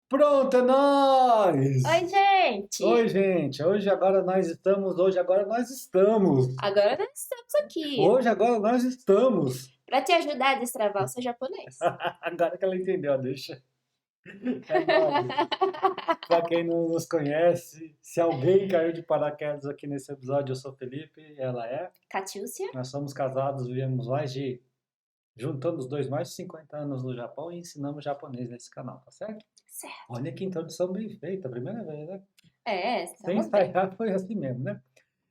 Pronto, é nóis! Oi, gente! Oi, gente! Agora nós estamos. Agora nós estamos aqui Agora nós estamos. para te ajudar a destravar o seu japonês. Agora que ela entendeu, deixa. É nóis. Pra quem não nos conhece, se alguém caiu de paraquedas aqui nesse episódio, eu sou o Felipe, ela é. Catiúcia? Nós somos casados, vivemos juntando os dois, mais de 50 anos no Japão e ensinamos japonês nesse canal, tá certo? Certo. Olha que introdução bem feita, primeira vez, né? Sem Estamos bem. ensaiar foi assim mesmo, né?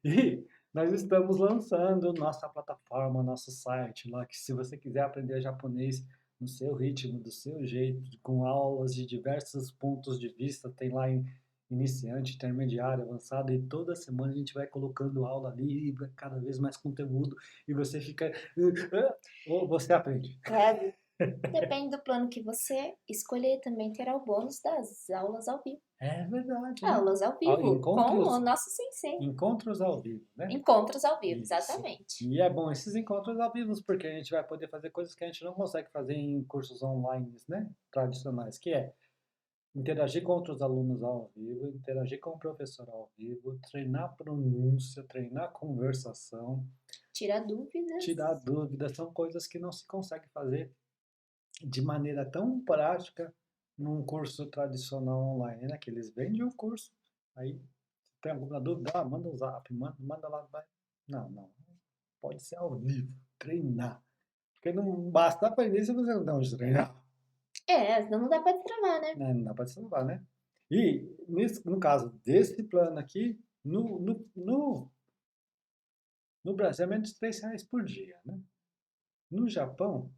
E nós estamos lançando nossa plataforma, nosso site lá, que se você quiser aprender japonês no seu ritmo, do seu jeito, com aulas de diversos pontos de vista, tem lá em iniciante, intermediário, avançado, e toda semana a gente vai colocando aula ali, cada vez mais conteúdo, e você fica... ou você aprende. Depende do plano que você escolher, também terá o bônus das aulas ao vivo. É verdade, né? Aulas ao vivo, com Encontros, o nosso sensei. encontros ao vivo, né? Encontros ao vivo, Isso. exatamente. E é bom esses encontros ao vivo, porque a gente vai poder fazer coisas que a gente não consegue fazer em cursos online, né? Tradicionais, que é interagir com outros alunos ao vivo, interagir com o professor ao vivo, treinar pronúncia, treinar conversação, Tirar dúvidas. tirar dúvidas, são coisas que não se consegue fazer de maneira tão prática num curso tradicional online, né? Que eles vendem o curso, aí tem alguma dúvida, manda um zap, manda lá, vai. Não, pode ser ao vivo, treinar. Porque não basta aprender se você não dá onde treinar. Senão não dá pra destravar, né? Não dá para salvar, né? E no caso desse plano aqui, no Brasil é menos de R$ 3 por dia, né? No Japão,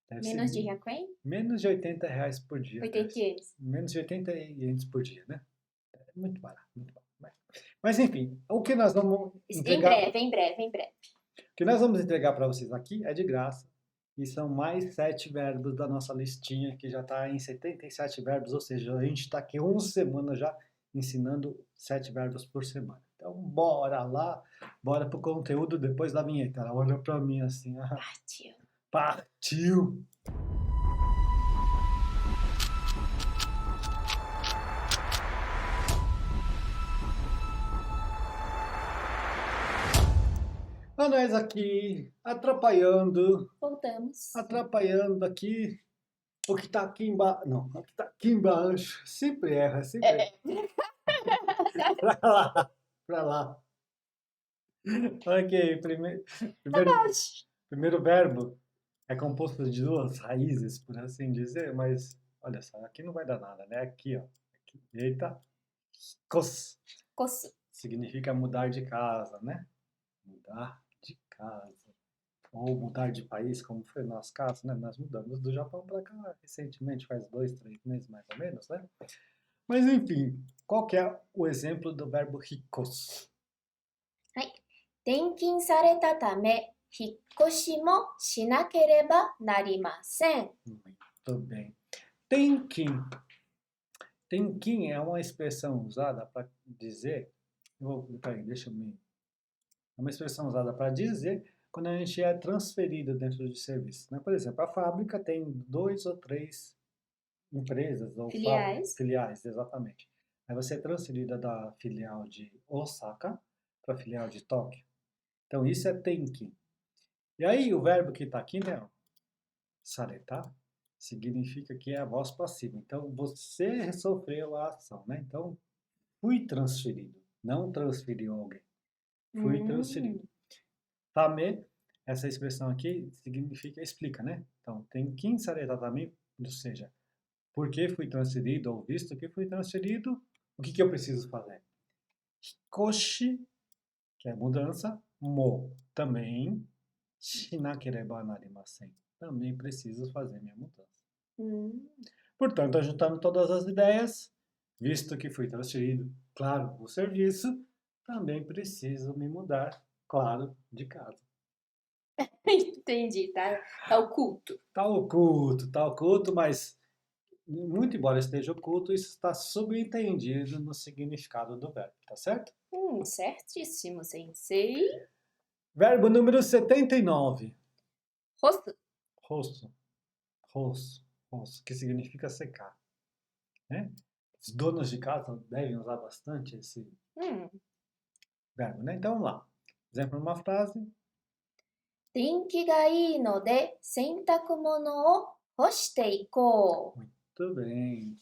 deve ser Menos de Ryakuen? menos de R$ 80 por dia. 80 ienes. Menos de 80 ienes por dia, né? É muito barato, muito barato. Mas enfim, o que nós vamos entregar... Em breve. O que nós vamos entregar para vocês aqui é de graça. E são mais 7 verbos da nossa listinha, que já está em 77 verbos, ou seja, a gente está aqui 11 semanas já ensinando 7 verbos por semana. Então, bora lá, bora pro conteúdo depois da vinheta. Ela olhou para mim assim, Partiu. Partiu! A nós aqui, Voltamos. atrapalhando aqui, o que está aqui embaixo, não, o que está aqui embaixo, sempre erra, sempre erra. Pra lá. Ok, primeiro verbo é composto de duas raízes, por assim dizer, mas olha só, aqui não vai dar nada, né? Aqui, ó. Aqui. Eita. Kos. Kosu. Significa mudar de casa, né? Mudar de casa. Ou mudar de país, como foi o nosso caso, né? Nós mudamos do Japão para cá recentemente, faz 2, 3 meses mais ou menos, né? Mas enfim, qual que é o exemplo do verbo hikosu? 転勤されたため、引っ越しもしなければなりません。 Muito bem. Tenkin. Tenkin é uma expressão usada para dizer... Peraí, deixa eu me... É uma expressão usada para dizer quando a gente é transferido dentro de serviço, né? Por exemplo, a fábrica tem 2 ou 3 empresas ou filiais, exatamente. Aí você é transferida da filial de Osaka para a filial de Tóquio. Então isso é tenkin. E aí o verbo que está aqui, né? Sareta, significa que é a voz passiva. Então você sofreu a ação, né? Então fui transferido, não transferiu alguém. Fui transferido. Tame, essa expressão aqui significa, explica, né? Então tem quem sareta tame, ou seja, por que fui transferido ou visto que fui transferido, o que eu preciso fazer? Hikoshi, que é mudança, mo, também, shinakereba narimasen, também preciso fazer minha mudança. Portanto, juntando todas as ideias, visto que fui transferido, claro, o serviço, também preciso me mudar, claro, de casa. Entendi, tá oculto. Tá oculto, mas muito embora esteja oculto, isso está subentendido no significado do verbo, tá certo? Certíssimo, sensei. Verbo número 79. Rosto. Rosto, que significa secar. né? Os donos de casa devem usar bastante esse verbo, né? Então, vamos lá. Exemplo numa frase. 天気がいいので洗濯物を干していこ Muito bem.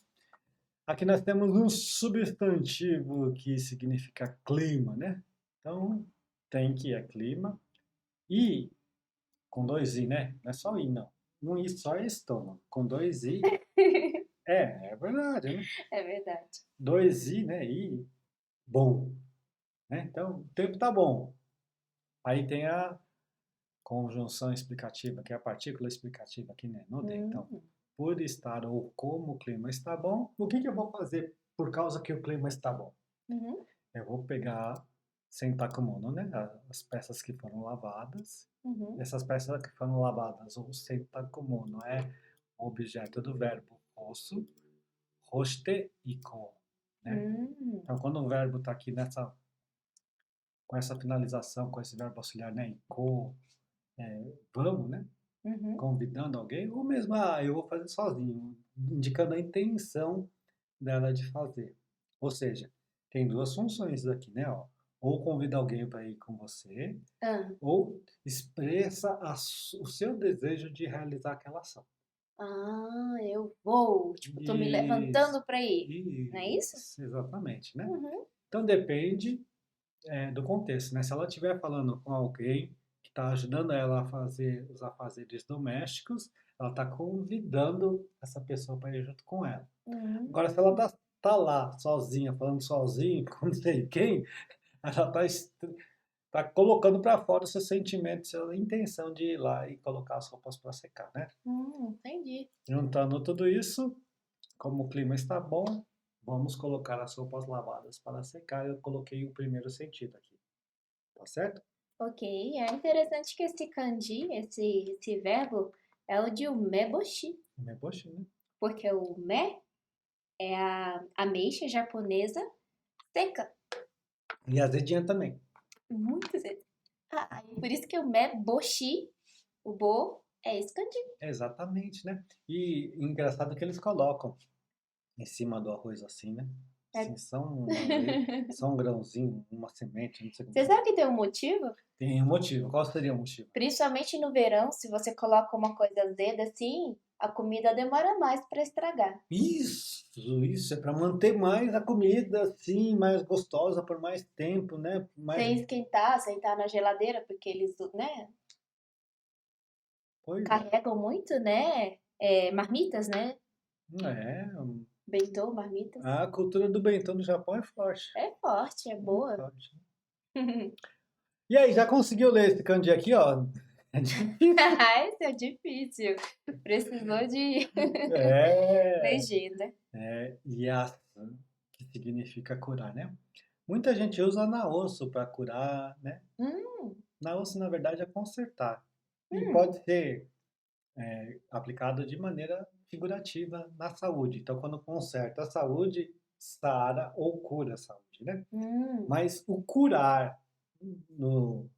Aqui nós temos um substantivo que significa clima, né? Então, tem que é clima. E, com dois i, né? Não é só i, não. Um i só é estômago. Com dois i,う。é verdade, né? É verdade. Dois i, né? I, bom. Né? Então, o tempo tá bom. Aí tem a conjunção explicativa, que é a partícula explicativa aqui, né? No de. Então, por estar ou como o clima está bom, o que eu vou fazer por causa que o clima está bom? Eu vou pegar sentakumono, né? As peças que foram lavadas. Essas peças que foram lavadas, ou sentakumono, é o objeto do verbo osso, hoshite iko, né? Então, quando o verbo está aqui com essa finalização, com esse verbo auxiliar, né? Iko, vamos, né? Convidando alguém, ou mesmo, eu vou fazer sozinho, indicando a intenção dela de fazer. Ou seja, tem duas funções aqui, né? Ó. Ou convida alguém para ir com você, ou expressa o seu desejo de realizar aquela ação. Ah, eu vou. Tipo, tô me levantando pra ir. Não é isso? Exatamente, né? Então depende do contexto, né? Se ela estiver falando com alguém que está ajudando ela a fazer os afazeres domésticos, ela está convidando essa pessoa para ir junto com ela. Agora, se ela tá lá sozinha, falando sozinha, com não sei quem, ela tá colocando para fora o seu sentimento, sua intenção de ir lá e colocar as roupas para secar, né? Entendi. Juntando tudo isso, como o clima está bom, vamos colocar as roupas lavadas para secar. Eu coloquei o primeiro sentido aqui. Tá certo? Ok, é interessante que esse kanji, esse verbo, é o de umeboshi, Umeboshi, né? porque o me é a ameixa japonesa seca. E azedinha também. Muito seca. Por isso que o meboshi, o bo, é esse kanji. Exatamente, né? E engraçado que eles colocam em cima do arroz assim, né? Assim, só um grãozinho, uma semente, não sei como. Você sabe que tem um motivo? Tem um motivo. Qual seria o motivo? Principalmente no verão, se você coloca uma coisa azeda assim, a comida demora mais para estragar. Isso é para manter mais a comida assim, mais gostosa por mais tempo, né? Sem esquentar, sentar na geladeira, porque eles, né, Pois carregam muito, né, marmitas, né? é. Bentô, marmitas. A cultura do bentô no Japão é forte. É forte, é boa. Forte. E aí, já conseguiu ler esse kanji aqui, ó? É difícil. Esse é difícil. Precisou de É. legenda. Yasa, que significa curar, né? Muita gente usa naosu para curar, né? Naosu, na verdade, é consertar. E pode ser aplicado de maneira figurativa na saúde. Então, quando conserta a saúde, sara ou cura a saúde, né? Mas o curar, no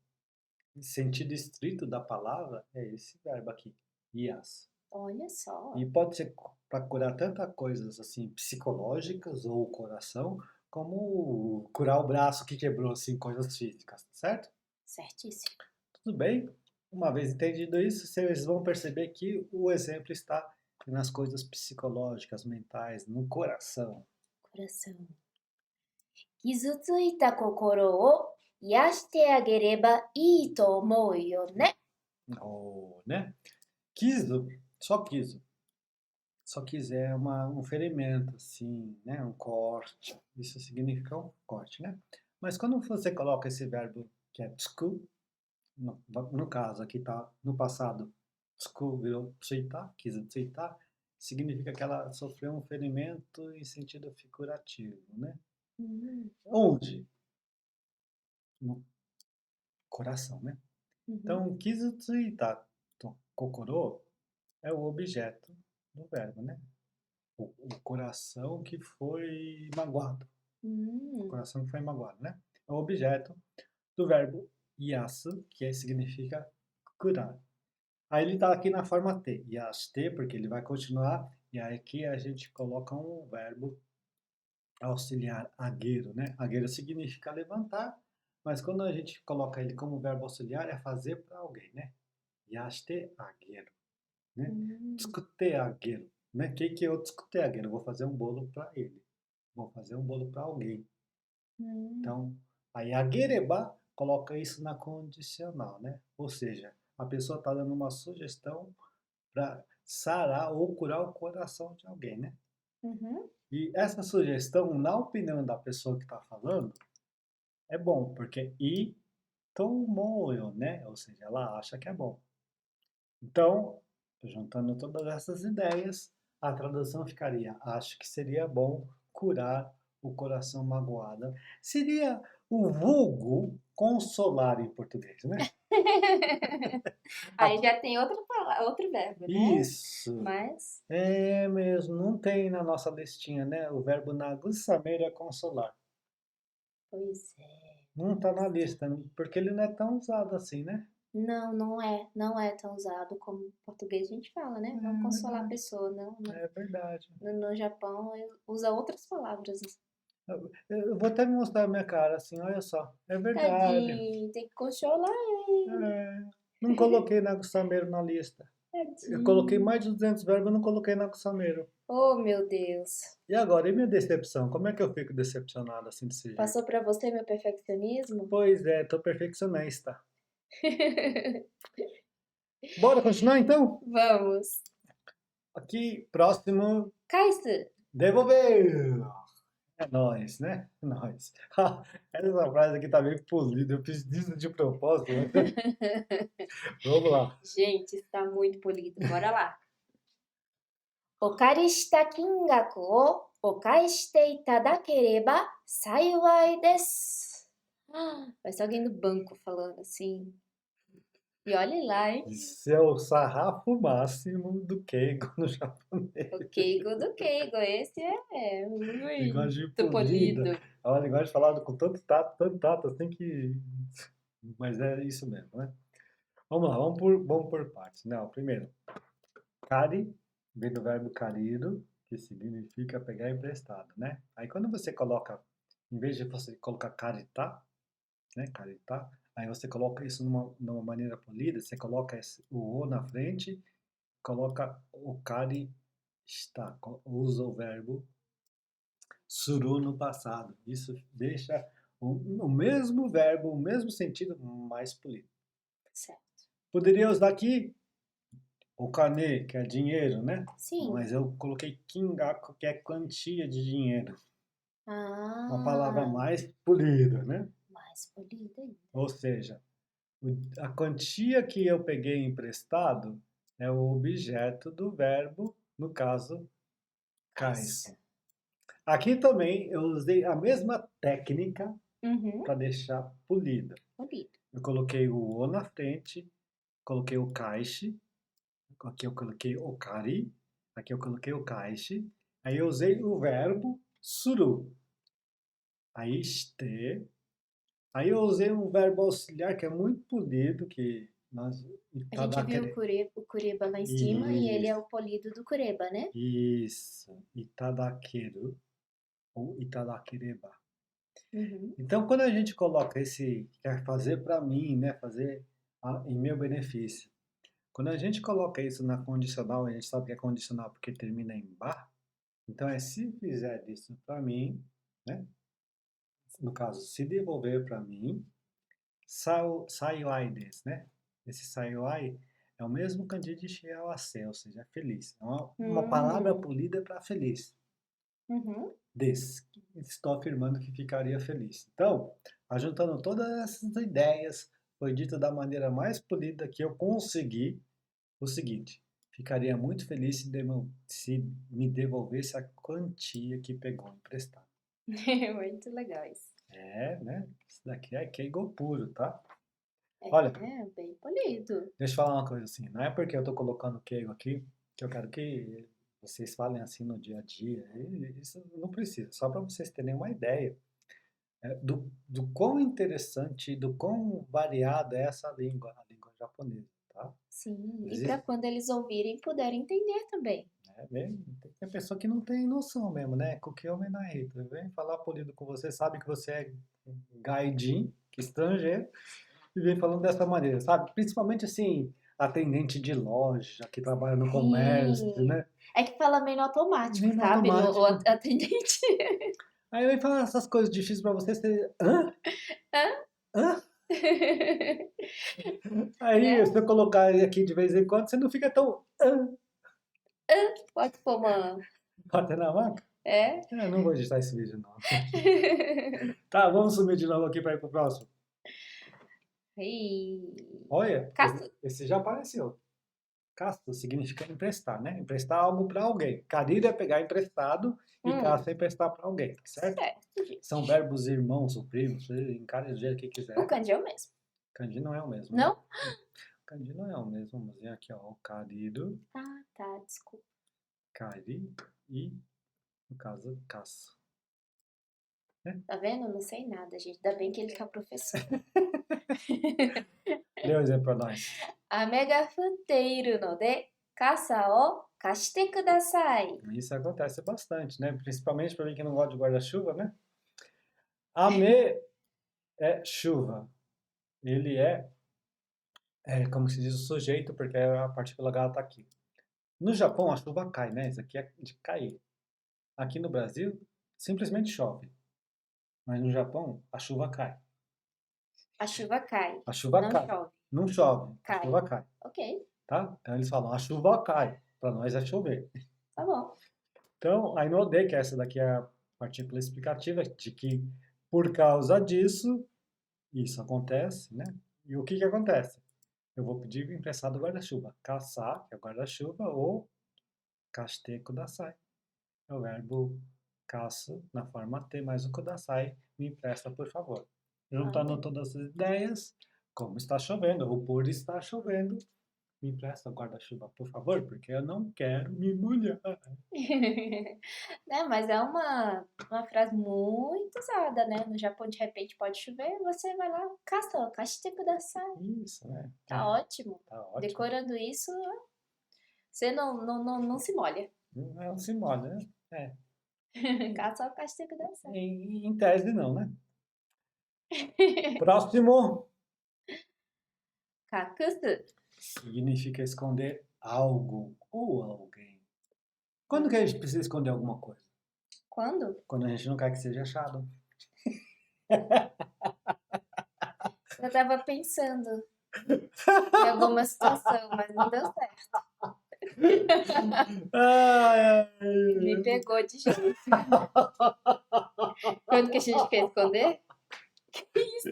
sentido estrito da palavra, é esse verbo aqui, yas. Olha só. E pode ser para curar tantas coisas assim psicológicas ou o coração, como curar o braço que quebrou, assim, coisas físicas, certo? Certíssimo. Tudo bem? Uma vez entendido isso, vocês vão perceber que o exemplo está nas coisas psicológicas, mentais, no coração. Coração. 傷ついた心を癒してあげればいいと思うよね。Né? Kiso, só kiso. Só quiser um ferimento, assim, né? Um corte. Isso significa um corte, né? Mas quando você coloca esse verbo que é tsuku, no caso aqui tá no passado, tsuku virou tsuita, kizu tsuita, significa que ela sofreu um ferimento em sentido figurativo, né? Onde? No coração, né? Então, kizu tsuita kokoro é o objeto do verbo, né? O coração que foi magoado. O coração que foi magoado, né? É o objeto do verbo yasu, que significa curar. Aí ele está aqui na forma T. Yashite, porque ele vai continuar E aí aqui a gente coloca um verbo auxiliar agueiro, né? Agueiro significa levantar, mas quando a gente coloca ele como verbo auxiliar é fazer para alguém, né? Yaste agueiro, né? Hum, Discute agueiro, né? Que eu discute agueiro? Eu vou fazer um bolo para ele. Vou fazer um bolo para alguém. hum, Então, aí aguereba coloca isso na condicional, né? Ou seja, a pessoa está dando uma sugestão para sarar ou curar o coração de alguém, né? uhum, E essa sugestão, na opinião da pessoa que está falando, é bom, porque i tomoyo, né? Ou seja, ela acha que é bom. Então, juntando todas essas ideias, a tradução ficaria: acho que seria bom curar o coração magoado. Seria o vulgo consolar em português, né? Aí já tem outra palavra, outro verbo, né? Isso. Mas, É mesmo, não tem na nossa listinha, né? O verbo nagusameira é consolar. pois é. Não está na lista, porque ele não é tão usado assim, né? Não, não é tão usado como em português a gente fala, né? Vamos É consolar a verdade, pessoa. Não, é verdade. no Japão usa outras palavras. Eu vou até mostrar a minha cara assim, olha só. É verdade. Tadinho, tem que consolar ele. É, não coloquei nagusameiro na lista. Eu coloquei Tadinho. mais de 200 verbos, não coloquei nagusameiro. Oh, meu Deus. E agora, e minha decepção? Como é que eu fico decepcionado assim desse jeito? Passou pra você meu perfeccionismo? Pois é, tô perfeccionista. Bora continuar então? Vamos. Aqui, próximo, Kaisu. devolver. É nóis, né? É nóis. Essa frase aqui tá bem polida, eu fiz isso de propósito, né? Vamos lá. Gente, está muito polido. Bora lá. お借りした金額をお返していただければ幸いです. Parece alguém do banco falando assim. E olhe lá, hein? Isso é o sarrafo máximo do Keigo no japonês. O Keigo do Keigo. Esse é Linguagem muito polida. polido. É uma linguagem falada com tanto tato, assim que. Mas é isso mesmo, né? Vamos lá, vamos por partes. Não, primeiro, kari vem do verbo karido, que significa pegar emprestado, né? Aí quando você coloca, em vez de você colocar karita, né? Karita, aí você coloca isso numa maneira polida, você coloca o o na frente, coloca o kari está, usa o verbo suru no passado. Isso deixa o mesmo verbo, o mesmo sentido mais polido. Certo. Poderia usar aqui o kane, que é dinheiro, né? Sim. Mas eu coloquei kingaku, que é quantia de dinheiro. Uma palavra Ah, mais polida, né? mais polido ainda. Ou seja, a quantia que eu peguei emprestado é o objeto do verbo, no caso, Kaisu. kaisu. Aqui também eu usei a mesma técnica Uhum. para deixar polida. Polido. Eu coloquei o o na frente, coloquei o kaishi, aqui eu coloquei o kari, aqui eu coloquei o kaishi, aí eu usei o verbo suru, aí shite, aí eu usei um verbo auxiliar que é muito polido, que nós A gente viu itadakere, o Kuriba lá em cima e ele é isso, o polido do Kuriba, né? isso, itadakeru ou itadakereba. Uhum. Então, quando a gente coloca esse, quer fazer para mim, né, fazer em meu benefício, quando a gente coloca isso na condicional, a gente sabe que é condicional porque termina em ba, então é se fizer isso para mim, né? No caso, se devolver para mim, saiuai desu, né? Esse saiuai é o mesmo kanji de shiawase, ou seja, feliz. É uma palavra Hum. polida para feliz. Uhum. Des. Estou afirmando que ficaria feliz. Então, ajuntando todas essas ideias, foi dito da maneira mais polida que eu consegui o seguinte: ficaria muito feliz se me devolvesse a quantia que pegou emprestado. Muito legal isso. É, né? Isso daqui é Keigo puro, tá? Olha, É, bem polido. deixa eu falar uma coisa assim. Não é porque eu tô colocando Keigo aqui que eu quero que vocês falem assim no dia a dia. Isso não precisa, só para vocês terem uma ideia do quão interessante e do quão variada é essa língua, a língua japonesa, tá? Sim, e para Existe, quando eles ouvirem puderem entender também. Tem pessoa que não tem noção mesmo, né? Kukyomen na Rita. Vem falar polido com você, sabe que você é gaijin, que é estrangeiro, e vem falando dessa maneira, sabe? Principalmente assim, atendente de loja, que trabalha no comércio, Sim. né? É que fala meio no automático, Vem no sabe? O automático. atendente. Aí vem falar essas coisas difíceis pra você, hã? Hã? Aí, Né? se eu colocar ele aqui de vez em quando, você não fica tão Pode pôr uma. batendo na vaca? É? Eu não vou editar esse vídeo, não. Tá, vamos sumir de novo aqui para ir pro próximo. Ih. Olha, Casto. esse já apareceu. Casto significa emprestar, né? Emprestar algo para alguém. Carida é pegar emprestado e casto é emprestar para alguém, certo? Certo, gente. São verbos irmãos ou primos, você encare do jeito que quiser. O kanji é o mesmo. Kanji não é o mesmo. Não? Né? Kanji não é o mesmo. Vamos ver aqui, ó. O carido, Ah, tá, desculpa. cari e, no caso, caço. Tá vendo? Eu não sei nada, gente. Ainda bem que ele tá professor. Dê um exemplo para nós. 雨が降っているので、傘を貸してください。 Isso acontece bastante, né? Principalmente para mim que não gosta de guarda-chuva, né? Ame é chuva. Ele como se diz o sujeito, porque a partícula H está aqui. No Japão, a chuva cai, né? Isso aqui é de cair. Aqui no Brasil, simplesmente chove. Mas no Japão, a chuva cai. A chuva cai. A chuva Não cai. chove. Não chove, a Cai. chuva cai. Ok, Tá? Então eles falam, a chuva cai. Para nós é chover. tá bom. Então, aí no OD, que essa daqui é a partícula explicativa, de que por causa disso, isso acontece, né? E o que acontece? Eu vou pedir emprestado guarda-chuva. Caçar, que é o guarda-chuva, ou kashite kudasai. É o verbo caço na forma T mais o kudasai. Me empresta, por favor. Juntando todas as ideias, como está chovendo, ou por estar chovendo, me empresta o guarda-chuva, por favor, porque eu não quero me molhar. Né, mas é uma frase muito usada, né? No Japão, de repente, pode chover, você vai lá, caça, kashite kudasai. Isso, né? Tá ótimo. Tá ótimo. Decorando isso, você não se molha. Não se molha, né? Caça, kashite kudasai. Em tese, não, né? Próximo. Kakusu. Significa esconder algo ou alguém. Quando que a gente precisa esconder alguma coisa? Quando? Quando a gente não quer que seja achado. Eu tava pensando em alguma situação, mas não deu certo. Ai, Me pegou de jeito. Quando que a gente quer esconder? Que isso?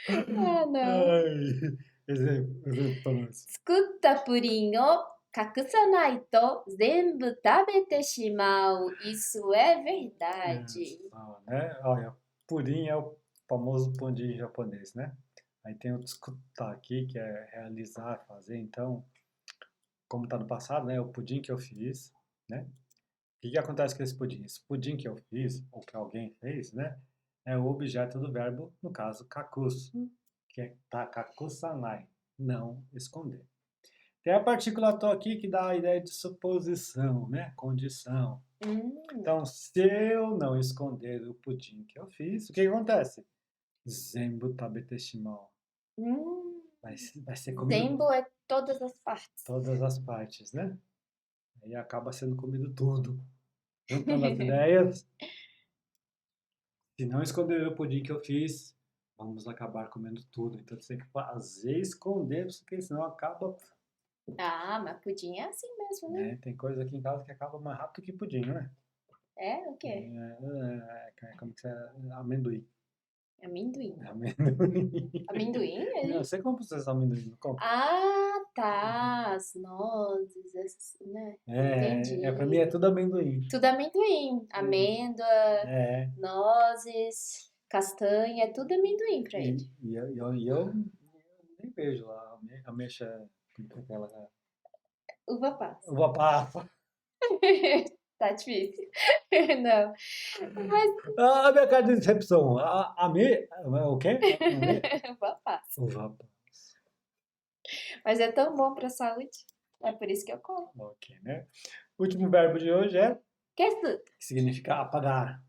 Ah, não. ai. Exemplo para nós. 作ったプリンを隠さないと全部食べてしまう。Isso é verdade. Né? Olha, pudim é o famoso pudim japonês, né? Aí tem o tsukuta aqui, que é realizar, fazer. Então, como está no passado, né? O pudim que eu fiz, né? O que acontece com esse pudim? Esse pudim que eu fiz, ou que alguém fez, né? É o objeto do verbo, no caso, kakusu, que é takakusanai, não esconder. Tem a partícula to aqui que dá a ideia de suposição, né? Condição. Então, se eu não esconder o pudim que eu fiz, o que acontece? Zenbu tabete shimau. Vai ser comido. Zenbu é todas as partes. Todas as partes, né? Aí acaba sendo comido tudo. Juntando as ideias. Se não esconder o pudim que eu fiz, vamos acabar comendo tudo. Então você tem que fazer esconder, porque senão acaba. Ah, mas pudim é assim mesmo, né? Né? Tem coisa aqui em casa que acaba mais rápido que pudim, né? É? O quê? Como que é? Amendoim. Amendoim. Amendoim. Amendoim? Não, você compra esses amendoim, não compra? Ah, tá. As nozes, essas, né? Entendi. Pra mim é tudo amendoim. Tudo amendoim. Amêndoa, nozes, castanha, é tudo amendoim pra ele. E eu nem vejo lá a ameixa, aquela Uva passa. uva passa. Tá difícil. Não. Mas A minha carta de recepção. O quê? uva passa. Uva passa. Mas é tão bom pra saúde. É por isso que eu como. Ok, né? O último verbo de hoje é Kesu. que significa apagar.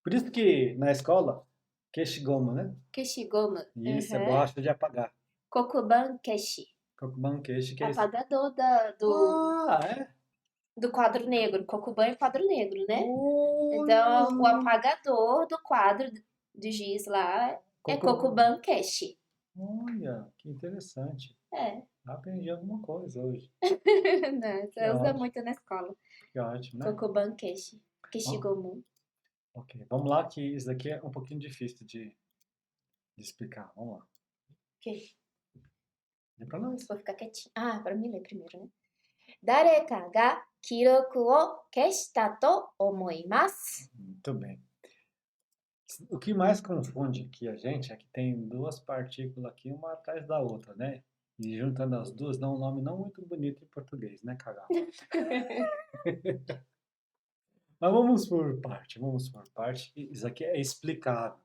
Por isso que na escola, keshigomu, né? Keshigomu. Isso é borracha de apagar. Kokuban keshi. Kokuban keshi, que é isso? Apagador É? do quadro negro. Kokuban é quadro negro, né? Olha! Então, o apagador do quadro de giz lá é Kokuban keshi. Olha, que interessante. É. Aprendi alguma coisa hoje. Né? Que Você usa ótimo. muito na escola. Que ótimo, né? Kokuban keshi. Keshigomu. Ok, vamos lá, que isso daqui é um pouquinho difícil de explicar. Vamos lá. Ok. Dê pra nós. Vou ficar quietinho. Ah, para mim ler primeiro, né? Dareka ga kiroku o keshita to omoimasu. Muito bem. O que mais confunde aqui a gente é que tem duas partículas aqui, uma atrás da outra, né? E juntando as duas dá um nome não muito bonito em português, né, Cagá? Mas vamos por parte, vamos por parte. Isso aqui é explicável.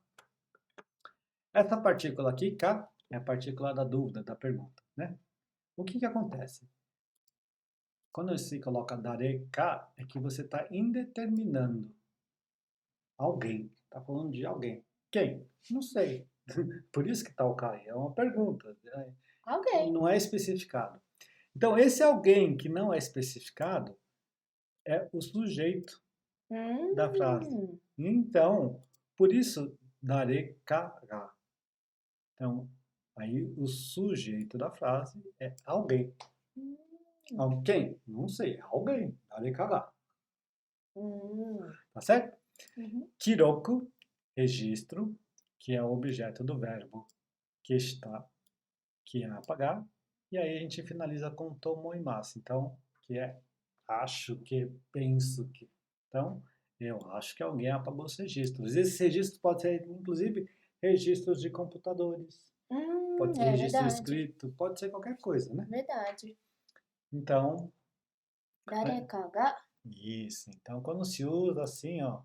Essa partícula aqui, K, é a partícula da dúvida, da pergunta, né? O que acontece? Quando se coloca dareka, é que você está indeterminando alguém. Está falando de alguém. Quem? Não sei. Por isso que está o K aí. É uma pergunta. Alguém. Não é especificado. Então, esse alguém que não é especificado é o sujeito da frase. Então, por isso, dareka. Então, aí o sujeito da frase é alguém. Quem? Não sei. Alguém. Dareka. Tá certo? Kiroku, registro, que é o objeto do verbo que está, que é apagar. E aí a gente finaliza com tomoimasu. Então, que é acho que, penso que. Então, eu acho que alguém apagou os registros. Esses registros podem ser, inclusive, registros de computadores. Pode ser registro escrito, pode ser qualquer coisa, né? Verdade. Então, Dareka ga. isso. Então, quando se usa assim, ó,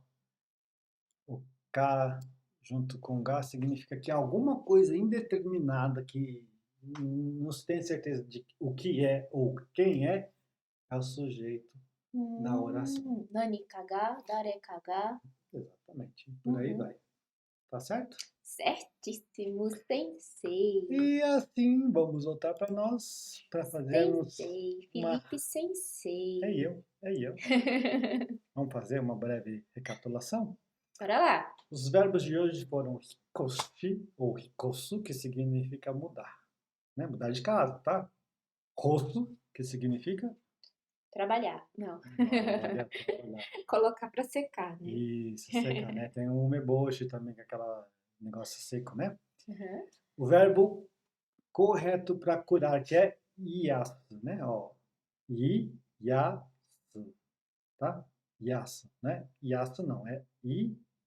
o K junto com G significa que alguma coisa indeterminada que não se tem certeza de o que é ou quem é o sujeito da oração. Nanika ga, dareka ga. Exatamente. Por aí vai. Tá certo? Certíssimo, sensei. E assim, vamos voltar para nós, para fazermos Sensei, uma... Felipe Sensei. É eu. Vamos fazer uma breve recapitulação? Bora lá. Os verbos de hoje foram hikoshi ou hikosu, que significa mudar. Né? Mudar de casa, tá? Rosto, que significa? Trabalhar. Não. Olha, trabalhar. Colocar pra secar, né? Isso, secar, né? Tem o umeboshi também, que é aquele negócio seco, né? Uhum. O verbo correto para curar, que é iasu, né? Ó, iasu, tá? Iasu, né? Iasu não, é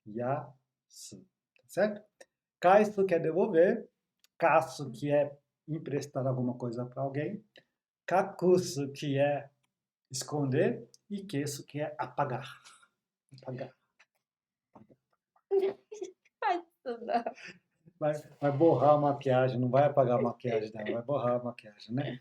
iasu, tá certo? Kaisu, que é devolver. Kasu, que é emprestar alguma coisa para alguém. Kakusu, que é esconder. E kesu, que é apagar. Apagar. Faz isso não. Vai borrar a maquiagem, não vai apagar a maquiagem dela, vai borrar a maquiagem, né?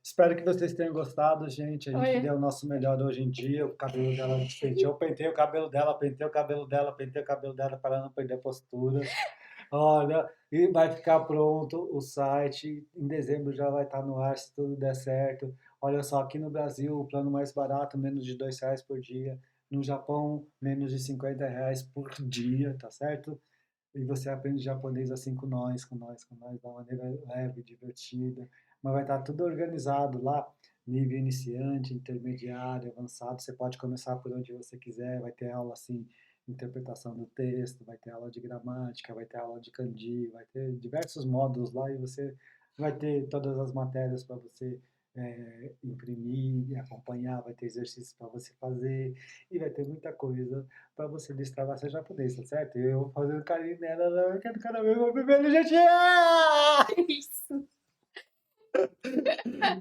Espero que vocês tenham gostado, gente. A gente deu o nosso melhor hoje em dia. O cabelo dela penteou, pentei o cabelo dela, pentei o cabelo dela, pentei o cabelo dela para não perder a postura. Olha, e vai ficar pronto o site. Em dezembro já vai estar no ar, se tudo der certo. Olha só, aqui no Brasil, o plano mais barato, menos de R$ 2 por dia. No Japão, menos de R$ 50 por dia, tá certo? E você aprende japonês assim com nós, da maneira leve, divertida. Mas vai estar tudo organizado lá, nível iniciante, intermediário, avançado. Você pode começar por onde você quiser, vai ter aula assim, interpretação do texto, vai ter aula de gramática, vai ter aula de kanji, vai ter diversos módulos lá e você vai ter todas as matérias para você imprimir e acompanhar, vai ter exercícios para você fazer e vai ter muita coisa para você destravar seu japonês, tá certo? Eu vou fazer um carinho nela, eu quero cada vez mais beber no jeitinho! Isso.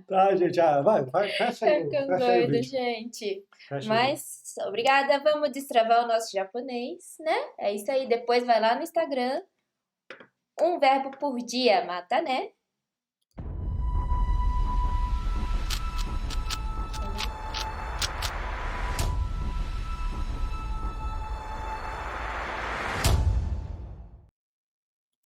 Tá, gente, vai, fecha aí, Ficando fecha aí o doido, vídeo. gente. Fecha o vídeo. Mas, obrigada. Vamos destravar o nosso japonês, né? É isso aí. Depois vai lá no Instagram. Um verbo por dia, mata, né?